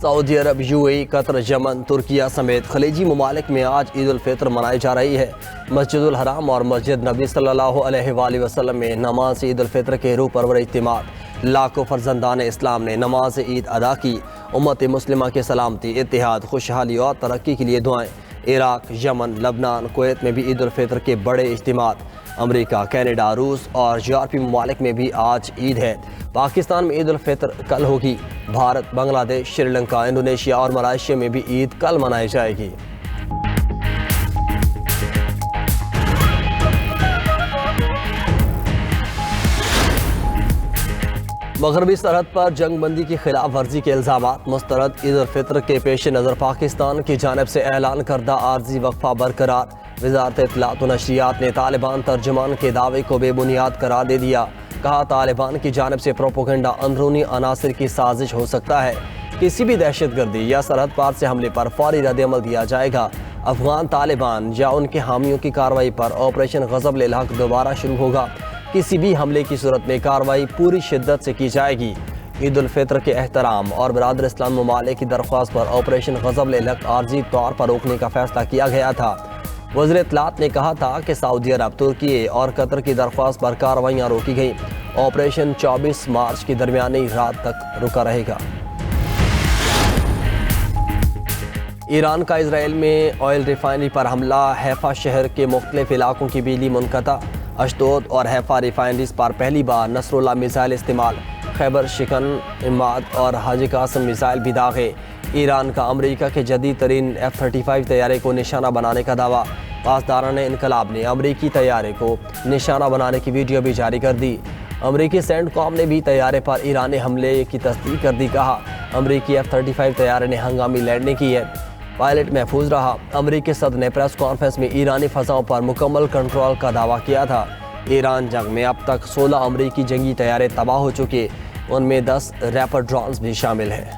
سعودی عرب، UAE، قطر، یمن، ترکیہ سمیت خلیجی ممالک میں آج عید الفطر منائی جا رہی ہے۔ مسجد الحرام اور مسجد نبی صلی اللہ علیہ وآلہ وسلم میں نماز عید الفطر کے روح پرور اجتماعات، لاکھوں فرزندان اسلام نے نماز عید ادا کی۔ امت مسلمہ کی سلامتی، اتحاد، خوشحالی اور ترقی کے لیے دعائیں۔ عراق، یمن، لبنان، کویت میں بھی عید الفطر کے بڑے اجتماعات۔ امریکہ، کینیڈا، روس اور یورپی ممالک میں بھی آج عید ہے۔ پاکستان میں عید الفطر کل ہوگی۔ بھارت، بنگلہ دیش، سری لنکا، انڈونیشیا اور ملائیشیا میں بھی عید کل منائی جائے گی۔ مغربی سرحد پر جنگ بندی کی خلاف ورزی کے الزامات مسترد۔ عید الفطر کے پیش نظر پاکستان کی جانب سے اعلان کردہ عارضی وقفہ برقرار۔ وزارت اطلاعات و نشریات نے طالبان ترجمان کے دعوے کو بے بنیاد قرار دے دیا۔ کہا طالبان کی جانب سے پروپیگنڈا اندرونی عناصر کی سازش ہو سکتا ہے۔ کسی بھی دہشت گردی یا سرحد پار سے حملے پر فوری رد عمل دیا جائے گا۔ افغان طالبان یا ان کے حامیوں کی کارروائی پر آپریشن غضب للحق دوبارہ شروع ہوگا۔ کسی بھی حملے کی صورت میں کارروائی پوری شدت سے کی جائے گی۔ عید الفطر کے احترام اور برادر اسلام ممالک کی درخواست پر آپریشن غضب للحق عارضی طور پر روکنے کا فیصلہ کیا گیا تھا۔ وزیر اطلاعات نے کہا تھا کہ سعودی عرب، ترکی اور قطر کی درخواست پر کارروائیاں روکی گئیں۔ آپریشن 24 مارچ کی درمیانی رات تک رکا رہے گا۔ ایران کا اسرائیل میں آئل ریفائنری پر حملہ، حیفا شہر کے مختلف علاقوں کی بجلی منقطع۔ اشدود اور حیفا ریفائنریز پر پہلی بار نصر اللہ میزائل استعمال۔ خیبر شکن، اماد اور حاجی قاسم میزائل بھی داغے۔ ایران کا امریکہ کے جدید ترین F-35 طیارے کو نشانہ بنانے کا دعویٰ۔ پاسداران انقلاب نے امریکی طیارے کو نشانہ بنانے کی ویڈیو بھی جاری کر دی۔ امریکی سینٹ کام نے بھی طیارے پر ایرانی حملے کی تصدیق کر دی۔ کہا امریکی F-35 طیارے نے ہنگامی لینڈنگ کی ہے، پائلٹ محفوظ رہا۔ امریکی صدر نے پریس کانفرنس میں ایرانی فضاؤں پر مکمل کنٹرول کا دعویٰ کیا تھا۔ ایران جنگ میں اب تک 16 امریکی جنگی طیارے تباہ ہو چکے، ان میں 10 ریپر ڈرونز بھی شامل ہیں۔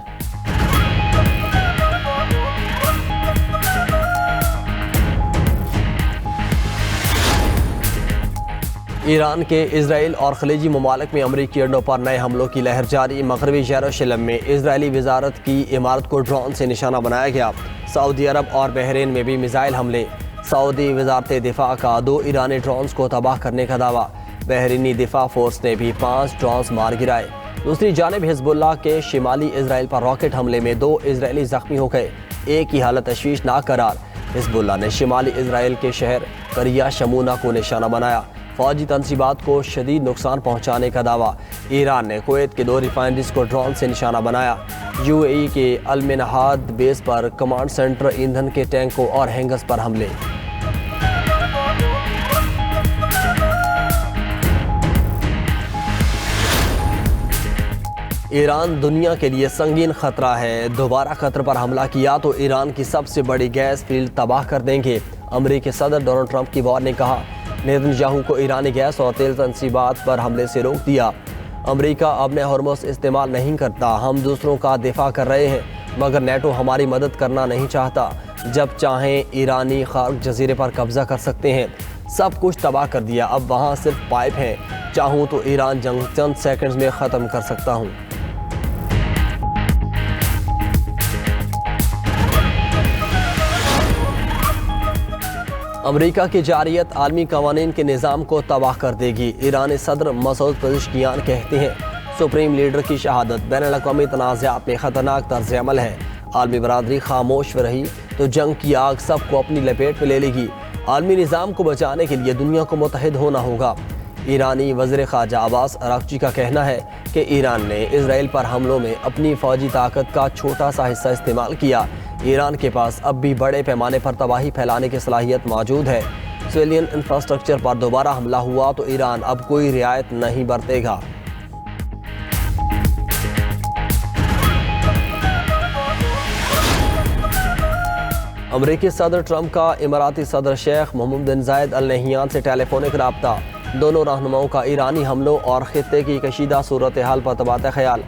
ایران کے اسرائیل اور خلیجی ممالک میں امریکی اڈوں پر نئے حملوں کی لہر جاری۔ مغربی یروشلم میں اسرائیلی وزارت کی عمارت کو ڈرون سے نشانہ بنایا گیا۔ سعودی عرب اور بحرین میں بھی میزائل حملے۔ سعودی وزارت دفاع کا 2 ایرانی ڈرونز کو تباہ کرنے کا دعویٰ۔ بحرینی دفاع فورس نے بھی 5 ڈرونز مار گرائے۔ دوسری جانب حزب اللہ کے شمالی اسرائیل پر راکٹ حملے میں 2 اسرائیلی زخمی ہو گئے، ایک کی حالت تشویشناک قرار۔ حزب اللہ نے شمالی اسرائیل کے شہر قریہ شمونہ کو نشانہ بنایا۔ فوجی تنصیبات کو شدید نقصان پہنچانے کا دعویٰ۔ ایران نے کویت کے 2 ریفائنریز کو ڈرون سے نشانہ بنایا۔ UAE کے المنہاد بیس پر کمانڈ سینٹر، ایندھن کے ٹینکوں اور ہینگرز پر حملے۔ ایران دنیا کے لیے سنگین خطرہ ہے، دوبارہ قطر پر حملہ کیا تو ایران کی سب سے بڑی گیس فیلڈ تباہ کر دیں گے۔ امریکی صدر ڈونلڈ ٹرمپ کی وار نے کہا نیتنیاہو کو ایرانی گیس اور تیل تنصیبات پر حملے سے روک دیا۔ امریکہ اب ہرمز استعمال نہیں کرتا، ہم دوسروں کا دفاع کر رہے ہیں، مگر نیٹو ہماری مدد کرنا نہیں چاہتا۔ جب چاہیں ایرانی خارق جزیرے پر قبضہ کر سکتے ہیں، سب کچھ تباہ کر دیا، اب وہاں صرف پائپ ہیں، چاہوں تو ایران جنگ چند سیکنڈز میں ختم کر سکتا ہوں۔ امریکہ کی جارحیت عالمی قوانین کے نظام کو تباہ کر دے گی، ایرانی صدر مسعود پزشکیان کہتے ہیں۔ سپریم لیڈر کی شہادت بین الاقوامی تنازعات میں خطرناک طرز عمل ہے، عالمی برادری خاموش رہی تو جنگ کی آگ سب کو اپنی لپیٹ میں لے لے گی۔ عالمی نظام کو بچانے کے لیے دنیا کو متحد ہونا ہوگا۔ ایرانی وزیر خارجہ عباس اراغچی کا کہنا ہے کہ ایران نے اسرائیل پر حملوں میں اپنی فوجی طاقت کا چھوٹا سا حصہ استعمال کیا۔ ایران کے پاس اب بھی بڑے پیمانے پر تباہی پھیلانے کی صلاحیت موجود ہے۔ سویلین انفراسٹرکچر پر دوبارہ حملہ ہوا تو ایران اب کوئی رعایت نہیں برتے گا۔ امریکی صدر ٹرمپ کا اماراتی صدر شیخ محمد بن زاید ال نہیان سے ٹیلی فونک رابطہ، دونوں رہنماؤں کا ایرانی حملوں اور خطے کی کشیدہ صورتحال پر تبادلہ خیال۔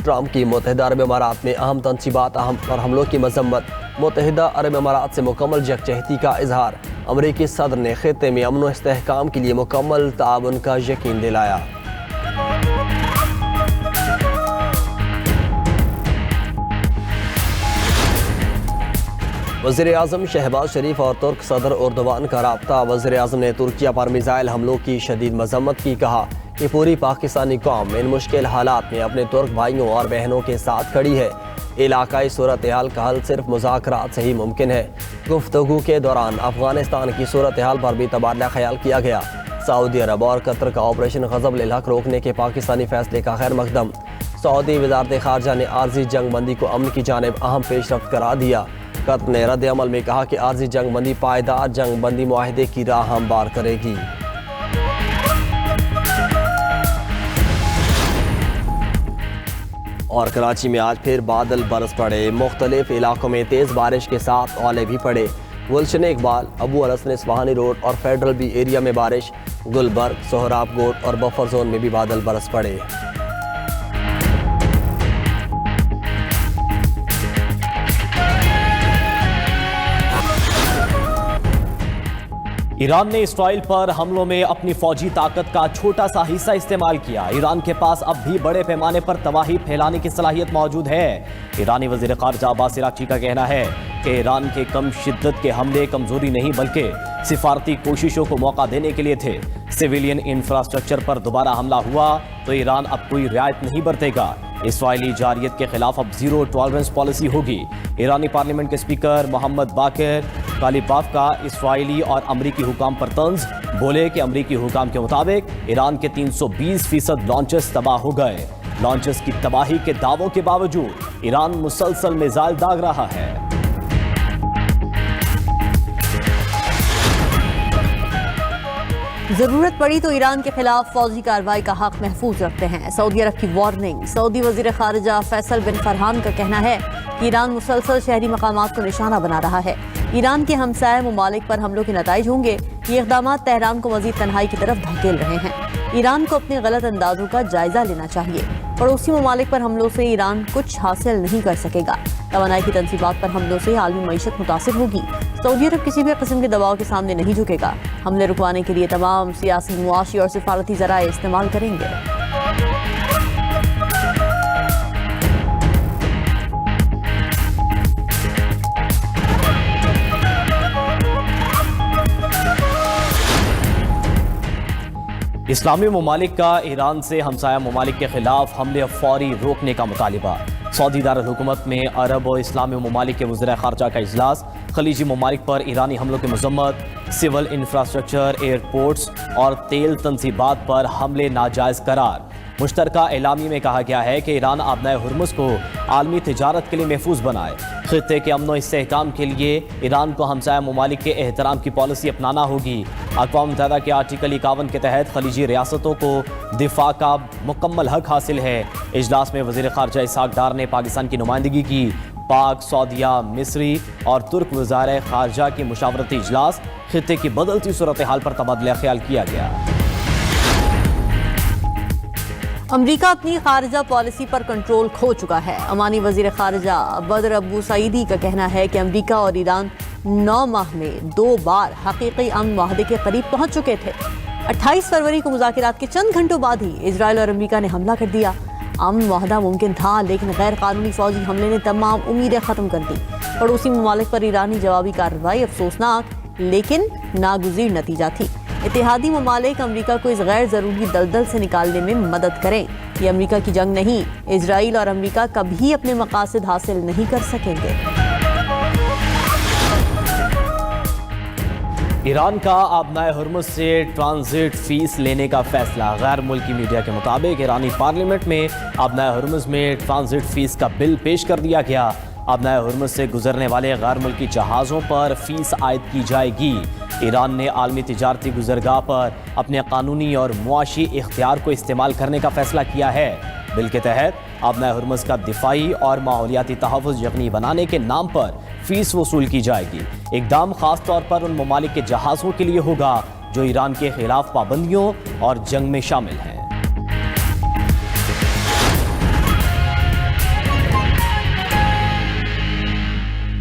ٹرمپ کی متحدہ عرب امارات میں اہم تنصیبات پر حملوں کی مذمت، متحدہ عرب امارات سے مکمل یکجہتی کا اظہار۔ امریکی صدر نے خطے میں امن و استحکام کے لیے مکمل تعاون کا یقین دلایا۔ وزیر اعظم شہباز شریف اور ترک صدر اردوان کا رابطہ۔ وزیر اعظم نے ترکیہ پر میزائل حملوں کی شدید مذمت کی، کہا کہ پوری پاکستانی قوم ان مشکل حالات میں اپنے ترک بھائیوں اور بہنوں کے ساتھ کھڑی ہے۔ علاقائی صورتحال کا حل صرف مذاکرات سے ہی ممکن ہے۔ گفتگو کے دوران افغانستان کی صورتحال پر بھی تبادلہ خیال کیا گیا۔ سعودی عرب اور قطر کا آپریشن غضب للحق روکنے کے پاکستانی فیصلے کا خیر مقدم۔ سعودی وزارت خارجہ نے عارضی جنگ بندی کو امن کی جانب اہم پیش رفت قرار دیا۔ قطر نے رد عمل میں کہا کہ عارضی جنگ بندی پائیدار جنگ بندی معاہدے کی راہ ہموار کرے گی۔ اور کراچی میں آج پھر بادل برس پڑے، مختلف علاقوں میں تیز بارش کے ساتھ اولے بھی پڑے۔ گلشن اقبال، ابو الحسن اصفہانی روڈ اور فیڈرل بی ایریا میں بارش، گلبرگ، سہراب گوٹ اور بفر زون میں بھی بادل برس پڑے۔ ایران نے اسرائیل پر حملوں میں اپنی فوجی طاقت کا چھوٹا سا حصہ استعمال کیا۔ ایران کے پاس اب بھی بڑے پیمانے پر تباہی پھیلانے کی صلاحیت موجود ہے۔ ایرانی وزیر خارجہ عباس عراقچی کا کہنا ہے کہ ایران کے کم شدت کے حملے کمزوری نہیں بلکہ سفارتی کوششوں کو موقع دینے کے لیے تھے۔ سویلین انفراسٹرکچر پر دوبارہ حملہ ہوا تو ایران اب کوئی رعایت نہیں برتے گا۔ اسرائیلی جارحیت کے خلاف اب زیرو ٹالرنس پالیسی ہوگی۔ ایرانی پارلیمنٹ کے اسپیکر محمد باقر کالیباف کا اسرائیلی اور امریکی حکام پر طنز، بولے کہ امریکی حکام کے مطابق ایران کے 320% لانچز تباہ ہو گئے۔ لانچز کی تباہی کے دعووں کے باوجود ایران مسلسل میزائل داغ رہا ہے۔ ضرورت پڑی تو ایران کے خلاف فوجی کارروائی کا حق محفوظ رکھتے ہیں، سعودی عرب کی وارننگ۔ سعودی وزیر خارجہ فیصل بن فرحان کا کہنا ہے کہ ایران مسلسل شہری مقامات کو نشانہ بنا رہا ہے۔ ایران کے ہمسائے ممالک پر حملوں کے نتائج ہوں گے۔ یہ اقدامات تہران کو مزید تنہائی کی طرف دھکیل رہے ہیں۔ ایران کو اپنے غلط اندازوں کا جائزہ لینا چاہیے۔ پڑوسی ممالک پر حملوں سے ایران کچھ حاصل نہیں کر سکے گا۔ توانائی کی تنصیبات پر حملوں سے عالمی معیشت متاثر ہوگی۔ سعودی عرب کسی بھی قسم کے دباؤ کے سامنے نہیں جھکے گا۔ حملے رکوانے کے لیے تمام سیاسی، معاشی اور سفارتی ذرائع استعمال کریں گے۔ اسلامی ممالک کا ایران سے ہمسایہ ممالک کے خلاف حملے فوری روکنے کا مطالبہ۔ سعودی دارالحکومت میں عرب و اسلامی ممالک کے وزراء خارجہ کا اجلاس۔ خلیجی ممالک پر ایرانی حملوں کی مذمت، سول انفراسٹرکچر، ایئرپورٹس اور تیل تنصیبات پر حملے ناجائز قرار۔ مشترکہ اعلامیے میں کہا گیا ہے کہ ایران آبنائے ہرمز کو عالمی تجارت کے لیے محفوظ بنائے۔ خطے کے امن و استحکام کے لیے ایران کو ہمسایہ ممالک کے احترام کی پالیسی اپنانا ہوگی۔ اقوام متحدہ کے آرٹیکل 51 کے تحت خلیجی ریاستوں کو دفاع کا مکمل حق حاصل ہے۔ اجلاس میں وزیر خارجہ اسحاق ڈار نے پاکستان کی نمائندگی کی۔ پاک، سعودیہ، مصری اور ترک وزرائے خارجہ کی مشاورتی اجلاس۔ خطے کی بدلتی صورتحال پر تبادلہ خیال کیا گیا۔ امریکہ اپنی خارجہ پالیسی پر کنٹرول کھو چکا ہے۔ امانی وزیر خارجہ بدر ابو سعیدی کا کہنا ہے کہ امریکہ اور ایران 9 ماہ میں 2 بار حقیقی امن معاہدے کے قریب پہنچ چکے تھے۔ 28 فروری کو مذاکرات کے چند گھنٹوں بعد ہی اسرائیل اور امریکہ نے حملہ کر دیا۔ امن معاہدہ ممکن تھا لیکن غیر قانونی فوجی حملے نے تمام امیدیں ختم کر دی۔ پڑوسی ممالک پر ایرانی جوابی کارروائی افسوسناک لیکن ناگزیر نتیجہ تھی۔ اتحادی ممالک امریکہ کو اس غیر ضروری دلدل سے نکالنے میں مدد کریں۔ یہ امریکہ کی جنگ نہیں۔ اسرائیل اور امریکہ کبھی اپنے مقاصد حاصل نہیں کر سکیں گے۔ ایران کا آبنائے ہرمز سے ٹرانزٹ فیس لینے کا فیصلہ۔ غیر ملکی میڈیا کے مطابق ایرانی پارلیمنٹ میں آبنائے ہرمز میں ٹرانزٹ فیس کا بل پیش کر دیا گیا۔ آبنائے ہرمز سے گزرنے والے غیر ملکی جہازوں پر فیس عائد کی جائے گی۔ ایران نے عالمی تجارتی گزرگاہ پر اپنے قانونی اور معاشی اختیار کو استعمال کرنے کا فیصلہ کیا ہے۔ بل کے تحت آبنائے ہرمز کا دفاعی اور ماحولیاتی تحفظ یقینی بنانے کے نام پر فیس وصول کی جائے گی۔ اقدام خاص طور پر ان ممالک کے جہازوں کے لیے ہوگا جو ایران کے خلاف پابندیوں اور جنگ میں شامل ہیں۔